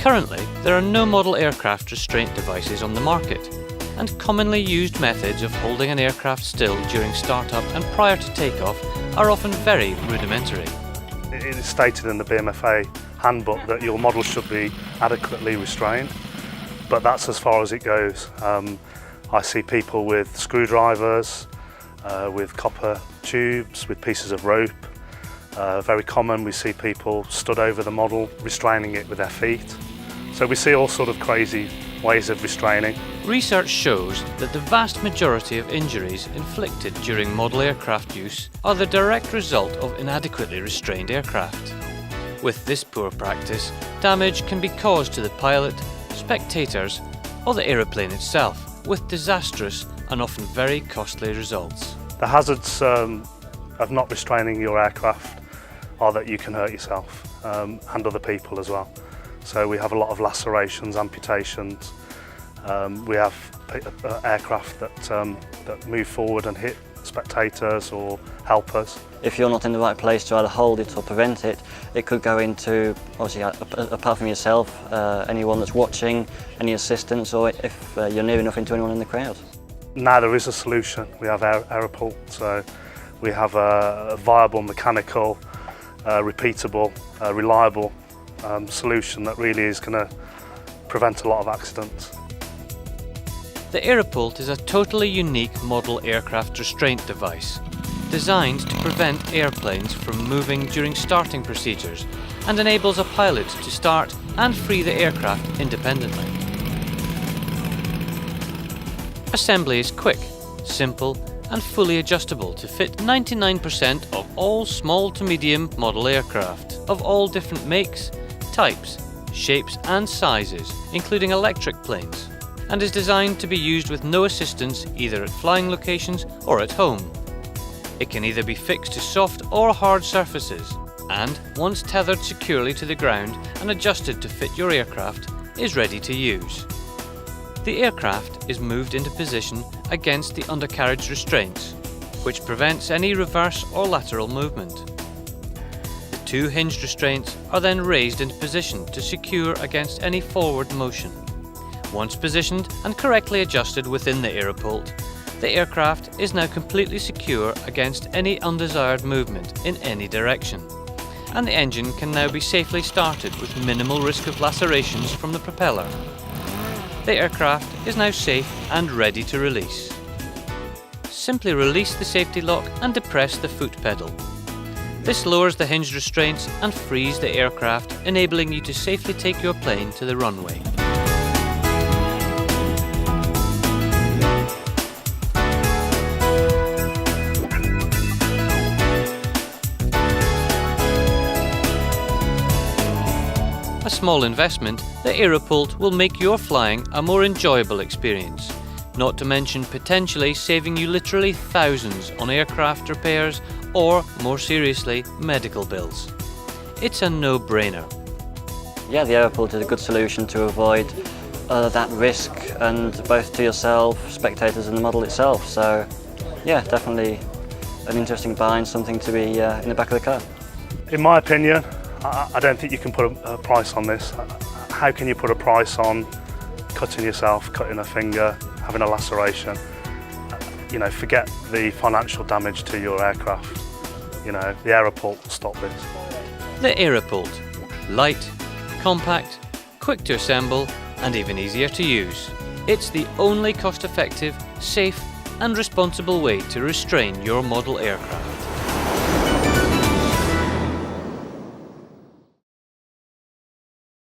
Currently, there are no model aircraft restraint devices on the market, and commonly used methods of holding an aircraft still during startup and prior to takeoff are often very rudimentary. It is stated in the BMFA handbook that your model should be adequately restrained, but that's as far as it goes. I see people with screwdrivers, with copper tubes, with pieces of rope. Very common, we see people stood over the model, restraining it with their feet. So we see all sort of crazy ways of restraining. Research shows that the vast majority of injuries inflicted during model aircraft use are the direct result of inadequately restrained aircraft. With this poor practice, damage can be caused to the pilot, spectators, or the aeroplane itself, with disastrous and often very costly results. The hazards of not restraining your aircraft are that you can hurt yourself and other people as well. So we have a lot of lacerations, amputations. We have aircraft that move forward and hit spectators or helpers. If you're not in the right place to either hold it or prevent it, it could go into, obviously, apart from yourself, anyone that's watching, any assistants, or if you're near enough into anyone in the crowd. Now there is a solution. We have Airopult, so we have a viable, mechanical, repeatable, reliable solution that really is going to prevent a lot of accidents. The Airopult is a totally unique model aircraft restraint device, designed to prevent airplanes from moving during starting procedures and enables a pilot to start and free the aircraft independently. Assembly is quick, simple and fully adjustable to fit 99% of all small to medium model aircraft of all different makes, types, shapes and sizes, including electric planes, and is designed to be used with no assistance either at flying locations or at home. It can either be fixed to soft or hard surfaces, and once tethered securely to the ground and adjusted to fit your aircraft, is ready to use. The aircraft is moved into position against the undercarriage restraints, which prevents any reverse or lateral movement. The two hinged restraints are then raised into position to secure against any forward motion. Once positioned and correctly adjusted within the Airopult, the aircraft is now completely secure against any undesired movement in any direction, and the engine can now be safely started with minimal risk of lacerations from the propeller. The aircraft is now safe and ready to release. Simply release the safety lock and depress the foot pedal. This lowers the hinge restraints and frees the aircraft, enabling you to safely take your plane to the runway. A small investment, the Airopult will make your flying a more enjoyable experience, not to mention potentially saving you literally thousands on aircraft repairs or, more seriously, medical bills. It's a no-brainer. Yeah, the Airopult is a good solution to avoid that risk, and both to yourself, spectators and the model itself. So yeah, definitely an interesting buy and something to be in the back of the car. In my opinion, I don't think you can put a price on this. How can you put a price on cutting yourself, cutting a finger, having a laceration? You know, forget the financial damage to your aircraft. You know, the Airopult will stop this. The Airopult. Light, compact, quick to assemble and even easier to use. It's the only cost-effective, safe and responsible way to restrain your model aircraft.